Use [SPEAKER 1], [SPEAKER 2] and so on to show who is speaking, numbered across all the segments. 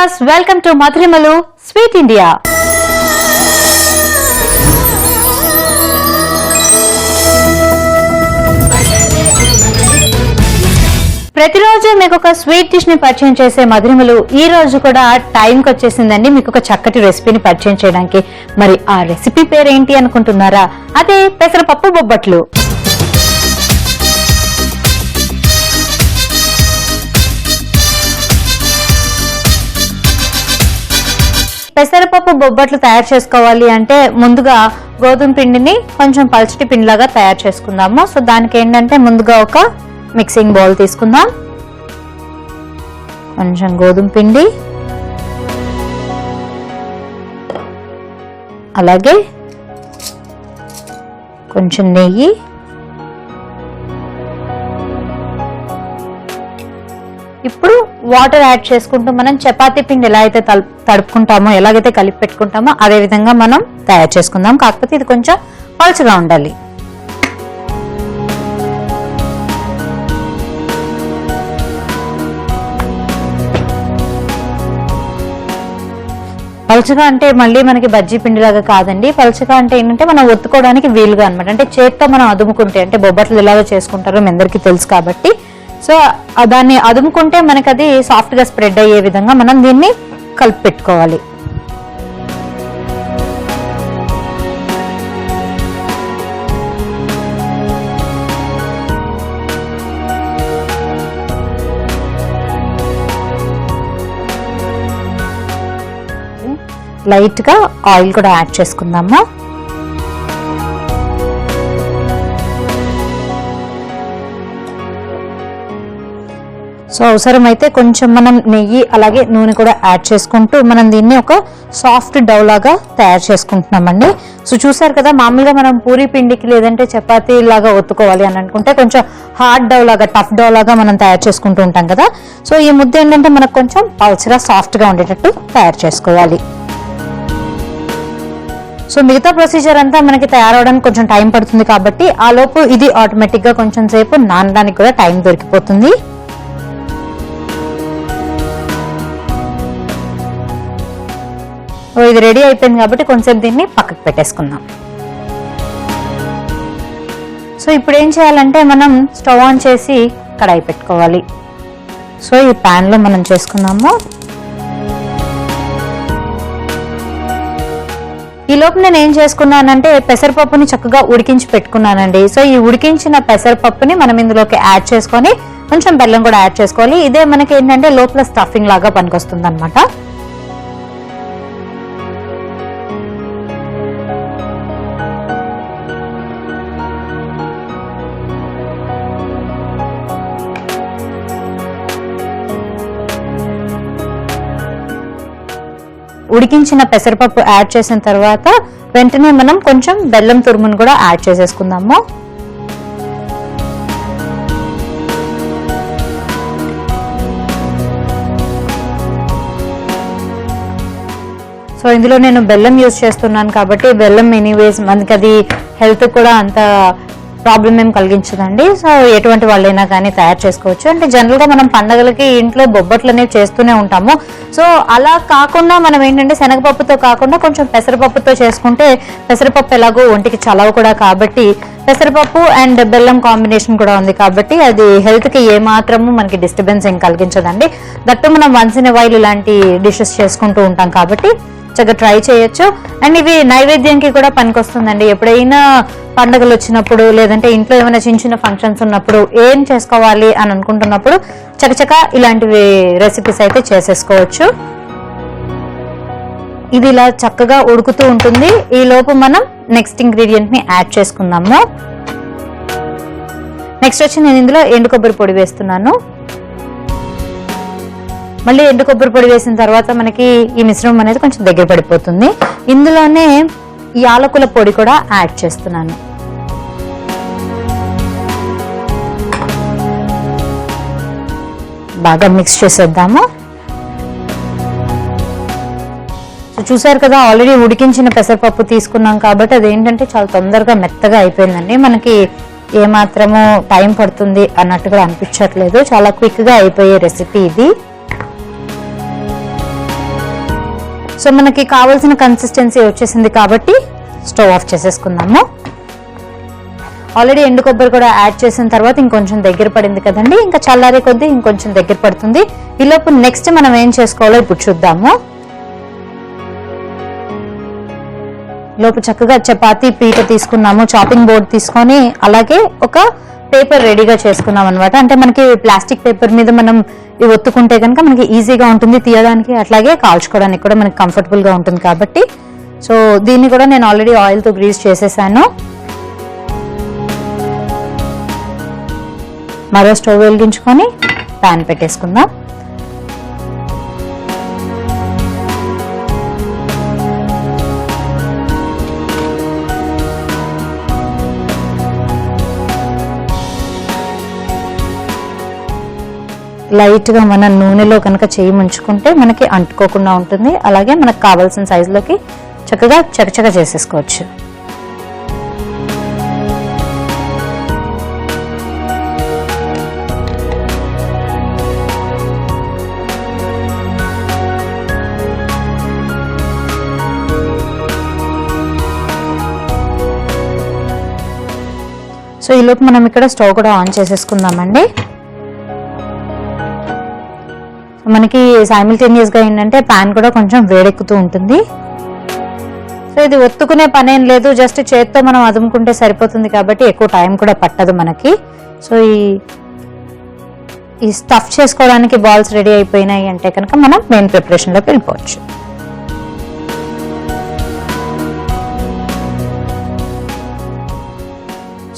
[SPEAKER 1] Viewers, welcome to Madhurimalu sweet India. ప్రతిరోజు మీకు ఒక స్వీట్ డిష్ ని పరిచయం చేసే మధురిమలు ఈ రోజు కూడా టైంకి వచ్చేసిందండి మీకు ఒక చక్కటి రెసిపీని పరిచయం చేయడానికి. మరి ఆ రెసిపీ పేరు ఏంటి అనుకుంటున్నారా? అదే పెసరపప్పు బొబ్బట్లు. పెసరపప్పు బొబ్బట్లు తయారు చేసుకోవాలి అంటే ముందుగా గోధుమ పిండిని కొంచెం పల్చటి పిండిలాగా తయారు చేసుకుందాము. సో దానికి ఏంటంటే ముందుగా ఒక మిక్సింగ్ బౌల్ తీసుకుందాం. కొంచెం గోధుమ పిండి, అలాగే కొంచెం నెయ్యి, ఇప్పుడు వాటర్ యాడ్ చేసుకుంటూ మనం చపాతీ పిండి ఎలా అయితే తడుపుకుంటామో, ఎలాగైతే కలిపి పెట్టుకుంటామో అదే విధంగా మనం తయారు చేసుకుందాం. కాకపోతే ఇది కొంచెం పలుచగా ఉండాలి. పలుచగా అంటే మళ్ళీ మనకి బజ్జీ పిండిలాగా కాదండి. పలుచగా అంటే ఏంటంటే మనం ఒత్తుకోవడానికి వీలుగా అనమాట. అంటే చేత్తో మనం అదుముకుంటే, అంటే బొబ్బట్లు ఎలాగో చేసుకుంటారో మీ అందరికీ తెలుసు కాబట్టి, సో దాన్ని అదుముకుంటే మనకి అది సాఫ్ట్ గా స్ప్రెడ్ అయ్యే విధంగా మనం దీన్ని కలిపి పెట్టుకోవాలి. లైట్ గా ఆయిల్ కూడా యాడ్ చేసుకుందాము. సో అవసరమైతే కొంచెం మనం నెయ్యి అలాగే నూనె కూడా యాడ్ చేసుకుంటూ మనం దీన్ని ఒక సాఫ్ట్ డౌ లాగా తయారు చేసుకుంటున్నామండి. సో చూసారు కదా, మామూలుగా మనం పూరి పిండికి లేదంటే చపాతీ లాగా ఒత్తుకోవాలి అని అనుకుంటే కొంచెం హార్డ్ డౌ లాగా, టఫ్ డౌ లాగా మనం తయారు చేసుకుంటూ ఉంటాం కదా. సో ఈ ముద్ద ఏంటంటే మనకు కొంచెం పల్చగా సాఫ్ట్ గా ఉండేటట్టు తయారు చేసుకోవాలి. సో మిగతా ప్రొసీజర్ అంతా మనకి తయారవడానికి కొంచెం టైం పడుతుంది కాబట్టి ఆ లోపు ఇది ఆటోమేటిక్ గా కొంచెం సేపు నానడానికి కూడా టైం దొరికిపోతుంది. ఇది రెడీ అయిపోయింది కాబట్టి కొంచెం దీన్ని పక్కకు పెట్టేసుకుందాం. సో ఇప్పుడు ఏం చేయాలంటే మనం స్టవ్ ఆన్ చేసి కడాయి పెట్టుకోవాలి. సో ఈ ప్యాన్ లో మనం చేసుకుందాము. ఈ లోపు నేను ఏం చేసుకున్నానంటే పెసరపప్పుని చక్కగా ఉడికించి పెట్టుకున్నానండి. సో ఈ ఉడికించిన పెసరపప్పుని మనం ఇందులోకి యాడ్ చేసుకొని కొంచెం బెల్లం కూడా యాడ్ చేసుకోవాలి. ఇదే మనకి ఏంటంటే లోపల స్టఫింగ్ లాగా పనికొస్తుంది అనమాట. ఉడికించిన పెసరపప్పు యాడ్ చేసిన తర్వాత వెంటనే మనం కొంచెం బెల్లం తురుమును కూడా యాడ్ చేసేసుకుందాము. సో ఇందులో నేను బెల్లం యూజ్ చేస్తున్నాను కాబట్టి బెల్లం ఎనీవేస్ మనకి అది హెల్త్ కూడా అంత ప్రాబ్లం ఏం కలిగించదండి. సో ఎటువంటి వాళ్ళైనా కానీ తయారు చేసుకోవచ్చు. అంటే జనరల్ గా మనం పండగలకి ఇంట్లో బొబ్బట్లు అనేవి చేస్తూనే ఉంటాము. సో అలా కాకుండా మనం ఏంటంటే శనగపప్పుతో కాకుండా కొంచెం పెసరపప్పుతో చేసుకుంటే, పెసరపప్పు ఎలాగో ఒంటికి చలవ కూడా కాబట్టి పెసరపప్పు అండ్ బెల్లం కాంబినేషన్ కూడా ఉంది కాబట్టి అది హెల్త్ కి ఏ మాత్రము మనకి డిస్టర్బెన్స్ ఏం కలిగించదండి. దట్టు మనం వన్స్ ఇన్ ఎ వైల్ ఇలాంటి డిషెస్ చేసుకుంటూ ఉంటాం కాబట్టి చక్కగా ట్రై చేయొచ్చు. అండ్ ఇవి నైవేద్యంకి కూడా పనికొస్తుందండి. ఎప్పుడైనా పండుగలు వచ్చినప్పుడు లేదంటే ఇంట్లో ఏమైనా చిన్న చిన్న ఫంక్షన్స్ ఉన్నప్పుడు ఏం చేసుకోవాలి అని అనుకుంటున్నప్పుడు చకచక ఇలాంటివి రెసిపీస్ అయితే చేసేసుకోవచ్చు. ఇది ఇలా చక్కగా ఉడుకుతూ ఉంటుంది. ఈ లోపు మనం నెక్స్ట్ ఇంగ్రీడియంట్ ని యాడ్ చేసుకుందాము. నెక్స్ట్ వచ్చి నేను ఇందులో ఎండు కొబ్బరి పొడి వేస్తున్నాను. మళ్ళీ ఎండు కొబ్బరి పొడి వేసిన తర్వాత మనకి ఈ మిశ్రమం అనేది కొంచెం దగ్గర పడిపోతుంది. ఇందులోనే యాలకుల పొడి కూడా యాడ్ చేస్తున్నాను. బాగా మిక్స్ చేసేద్దాము. చూసారు కదా, ఆల్రెడీ ఉడికించిన పెసరపప్పు తీసుకున్నాం కాబట్టి అదేంటంటే చాలా తొందరగా మెత్తగా అయిపోయిందండి. మనకి ఏమాత్రము టైం పడుతుంది అన్నట్టుగా అనిపించట్లేదు. చాలా క్విక్ గా అయిపోయే రెసిపీ ఇది. సో మనకి కావాల్సిన కన్సిస్టెన్సీ వచ్చేసింది కాబట్టి స్టవ్ ఆఫ్ చేసేసుకుందాము. ఆల్రెడీ ఎండు కొబ్బరి కూడా యాడ్ చేసిన తర్వాత ఇంకొంచెం దగ్గర పడింది కదండి, ఇంకా చల్లారే కొద్దీ ఇంకొంచెం దగ్గర పడుతుంది. ఈలోపు నెక్స్ట్ మనం ఏం చేసుకోవాలో ఇప్పుడు చూద్దాము. లోపు చక్కగా చపాతీ పీట తీసుకున్నాము, చాపింగ్ బోర్డ్ తీసుకొని అలాగే ఒక పేపర్ రెడీగా చేసుకున్నాం అనమాట. అంటే మనకి ప్లాస్టిక్ పేపర్ మీద మనం ఇవి ఒత్తుకుంటే కనుక మనకి ఈజీగా ఉంటుంది తీయడానికి, అట్లాగే కాల్చుకోవడానికి కూడా మనకి కంఫర్టబుల్ గా ఉంటుంది కాబట్టి. సో దీన్ని కూడా నేను ఆల్రెడీ ఆయిల్తో గ్రీస్ చేసేసాను. మరో స్టవ్ వెలిగించుకొని ప్యాన్ పెట్టేసుకుందాం. లైట్ గా మన నూనెలో కనుక చేయి ముంచుకుంటే మనకి అంటుకోకుండా ఉంటుంది. అలాగే మనకు కావాల్సిన సైజులోకి చక్కగా చకచక చేసేసుకోవచ్చు. సో ఈలోపు మనం ఇక్కడ స్టవ్ కూడా ఆన్ చేసేసుకుందామండి. మనకి సైమిల్టేనియస్ గా ఏంటంటే ప్యాన్ కూడా కొంచెం వేడెక్కుతూ ఉంటుంది. సో ఇది ఒత్తుకునే పని ఏం లేదు, జస్ట్ చేత్తో మనం అదుముకుంటే సరిపోతుంది కాబట్టి ఎక్కువ టైం కూడా పట్టదు మనకి. సో ఈ స్టఫ్ చేసుకోవడానికి బాల్స్ రెడీ అయిపోయినాయి అంటే కనుక మనం మెయిన్ ప్రిపరేషన్లోకి వెళ్ళిపోవచ్చు.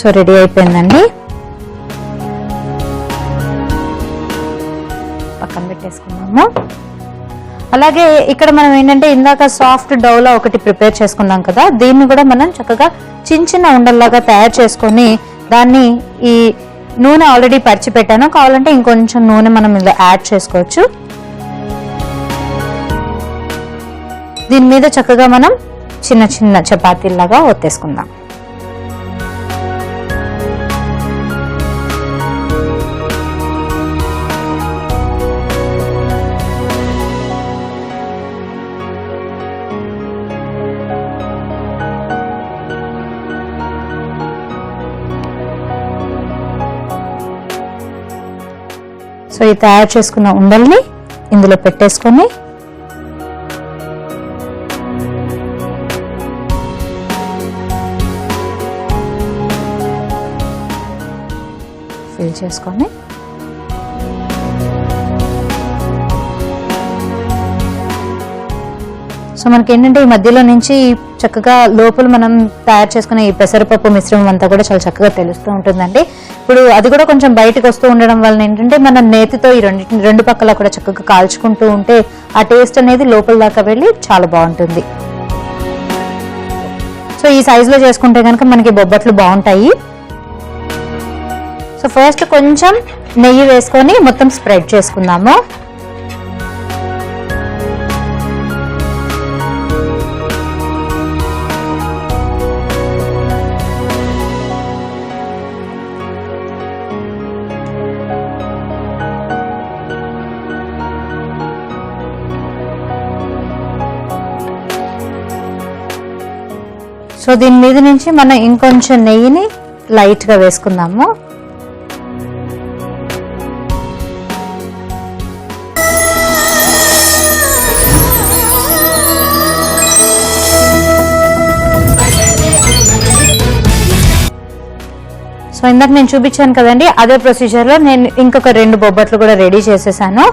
[SPEAKER 1] సో రెడీ అయిపోయిందండి, పక్కన పెట్టేసుకున్నాము. అలాగే ఇక్కడ మనం ఏంటంటే ఇందాక సాఫ్ట్ డౌలా ఒకటి ప్రిపేర్ చేసుకున్నాం కదా, దీన్ని కూడా మనం చక్కగా చిన్న చిన్న ఉండల్లాగా తయారు చేసుకొని దాన్ని ఈ నూనె ఆల్రెడీ పరిచి పెట్టాను, కావాలంటే ఇంకొంచెం నూనె మనం ఇలా యాడ్ చేసుకోవచ్చు. దీని మీద చక్కగా మనం చిన్న చిన్న చపాతీలాగా ఒత్తేసుకుందాం. సో ఈ తయారు చేసుకున్న ఉండల్ని ఇందులో పెట్టేసుకొని ఫిల్ చేసుకొని సో మనకి ఏంటంటే ఈ మధ్యలో నుంచి చక్కగా లోపల మనం తయారు చేసుకునే ఈ పెసరపప్పు మిశ్రమం అంతా కూడా చాలా చక్కగా తెలుస్తూ ఉంటుందండి. ఇప్పుడు అది కూడా కొంచెం బయటకు వస్తూ ఉండడం వలన ఏంటంటే మన నేతితో ఈ రెండు పక్కల కూడా చక్కగా కాల్చుకుంటూ ఉంటే ఆ టేస్ట్ అనేది లోపల దాకా వెళ్ళి చాలా బాగుంటుంది. సో ఈ సైజులో చేసుకుంటే కనుక మనకి బొబ్బట్లు బాగుంటాయి. సో ఫస్ట్ కొంచెం నెయ్యి వేసుకొని మొత్తం స్ప్రెడ్ చేసుకుందాము. సో దీని మీద నుంచి మనం ఇంకొంచెం నెయ్యిని లైట్గా వేసుకుందాము. సో ఇందాక నేను చూపించాను కదండి, అదే ప్రొసీజర్లో నేను ఇంకొక 2 బొబ్బట్లు కూడా రెడీ చేసేసాను.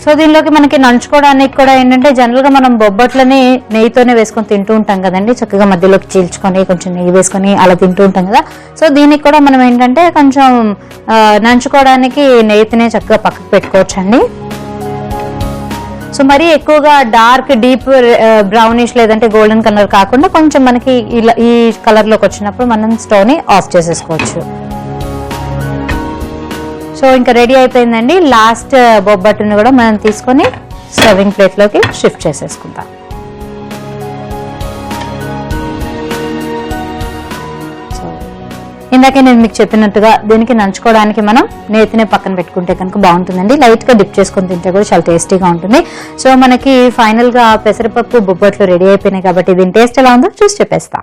[SPEAKER 1] సో దీనిలోకి మనకి నంచుకోవడానికి కూడా ఏంటంటే జనరల్ గా మనం బొబ్బట్లని నెయ్యితోనే వేసుకొని తింటూ ఉంటాం కదండి, చక్కగా మధ్యలోకి చీల్చుకొని కొంచెం నెయ్యి వేసుకొని అలా తింటూ ఉంటాం కదా. సో దీనికి కూడా మనం ఏంటంటే కొంచెం నంచుకోవడానికి నెయ్యితోనే చక్కగా పక్కకు పెట్టుకోవచ్చండి. సో మరీ ఎక్కువగా డార్క్ డీప్ బ్రౌనిష్ లేదంటే గోల్డెన్ కలర్ కాకుండా కొంచెం మనకి ఇలా ఈ కలర్ లోకి వచ్చినప్పుడు మనం స్టవ్ ని ఆఫ్ చేసేసుకోవచ్చు. సో ఇంకా రెడీ అయిపోయిందండి. లాస్ట్ బొబ్బట్టుని కూడా మనం తీసుకొని సర్వింగ్ ప్లేట్లోకి షిఫ్ట్ చేసేసుకుందాం. ఇందాకే నేను మీకు చెప్పినట్టుగా దీనికి నంచుకోవడానికి మనం నేతినే పక్కన పెట్టుకుంటే కనుక బాగుంటుందండి. లైట్ గా డిప్ చేసుకొని తింటే కూడా చాలా టేస్టీగా ఉంటుంది. సో మనకి ఫైనల్ గా పెసరపప్పు బొబ్బట్లు రెడీ అయిపోయినాయి కాబట్టి దీని టేస్ట్ ఎలా ఉందో చూసి చెప్పేస్తా.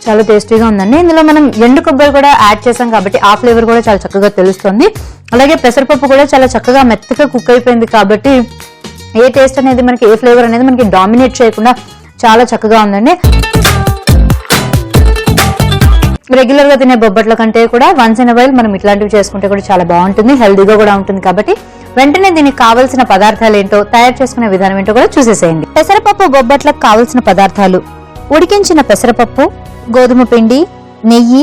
[SPEAKER 1] చాలా టేస్టీగా ఉందండి. ఇందులో మనం ఎండు కొబ్బరి కూడా యాడ్ చేసాం కాబట్టి ఆ ఫ్లేవర్ కూడా చాలా చక్కగా తెలుస్తుంది. అలాగే పెసరపప్పు కూడా చాలా చక్కగా మెత్తగా కుక్ అయిపోయింది కాబట్టి ఏ టేస్ట్ అనేది మనకి, ఏ ఫ్లేవర్ అనేది మనకి డామినేట్ చేయకుండా చాలా చక్కగా ఉందండి. రెగ్యులర్ గా తినే బొబ్బట్ల కంటే కూడా వన్స్ ఇన్ వైల్ మనం ఇట్లాంటివి చేసుకుంటే కూడా చాలా బాగుంటుంది, హెల్దీగా కూడా ఉంటుంది. కాబట్టి వెంటనే దీనికి కావాల్సిన పదార్థాలు ఏంటో, తయారు చేసుకునే విధానం ఏంటో కూడా చూసేసేయండి. పెసరపప్పు బొబ్బట్లకు కావాల్సిన పదార్థాలు: ఉడికించిన పెసరపప్పు, గోధుమ పిండి, నెయ్యి,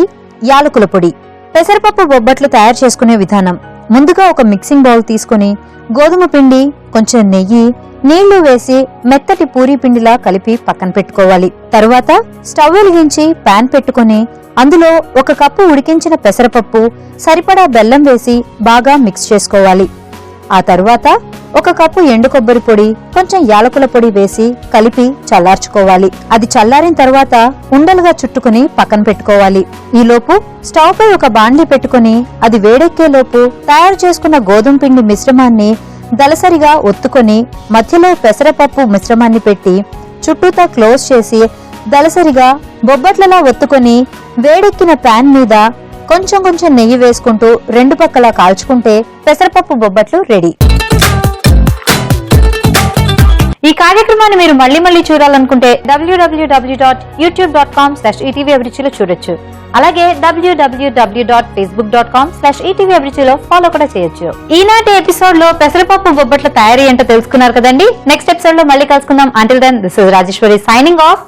[SPEAKER 1] యాలకుల పొడి. పెసరపప్పు బొబ్బట్లు తయారు చేసుకునే విధానం: ముందుగా ఒక మిక్సింగ్ బౌల్ తీసుకుని గోధుమ పిండి, కొంచెం నెయ్యి, నీళ్లు వేసి మెత్తటి పూరీ పిండిలా కలిపి పక్కన పెట్టుకోవాలి. తరువాత స్టవ్ వెలిగించి పాన్ పెట్టుకుని అందులో 1 కప్పు ఉడికించిన పెసరపప్పు, సరిపడా బెల్లం వేసి బాగా మిక్స్ చేసుకోవాలి. ఆ తరువాత 1 కప్పు ఎండు కొబ్బరి పొడి, కొంచెం యాలకుల పొడి వేసి కలిపి చల్లార్చుకోవాలి. అది చల్లారిన తర్వాత ఉండలుగా చుట్టుకుని పక్కన పెట్టుకోవాలి. ఈలోపు స్టవ్ పై ఒక బాండ్లీ పెట్టుకుని అది వేడెక్కేలోపు తయారు చేసుకున్న గోధుమ పిండి మిశ్రమాన్ని దలసరిగా ఒత్తుకొని మధ్యలో పెసరపప్పు మిశ్రమాన్ని పెట్టి చుట్టూతా క్లోజ్ చేసి దలసరిగా బొబ్బట్లలా ఒత్తుకొని వేడెక్కిన పాన్ మీద కొంచెం కొంచెం నెయ్యి వేసుకుంటూ 2 పక్కలా కాల్చుకుంటే పెసరపప్పు బొబ్బట్లు రెడీ. ఈ కార్యక్రమాన్ని మీరు మళ్ళీ చూడాలనుకుంటే www.youtube.com/etvabridge లో చూడొచ్చు. అలాగే www.facebook.com/etvabridge ఫాలో కూడా చేయొచ్చు. ఈనాటి ఎపిసోడ్ లో పెసరపప్పు బొబ్బట్ల తయారీ ఏంటో తెలుసుకున్నారు కదండి. నెక్స్ట్ ఎపిసోడ్ లో మళ్ళీ కలుసుకుందాం. Until then this is Rajeshwari signing of.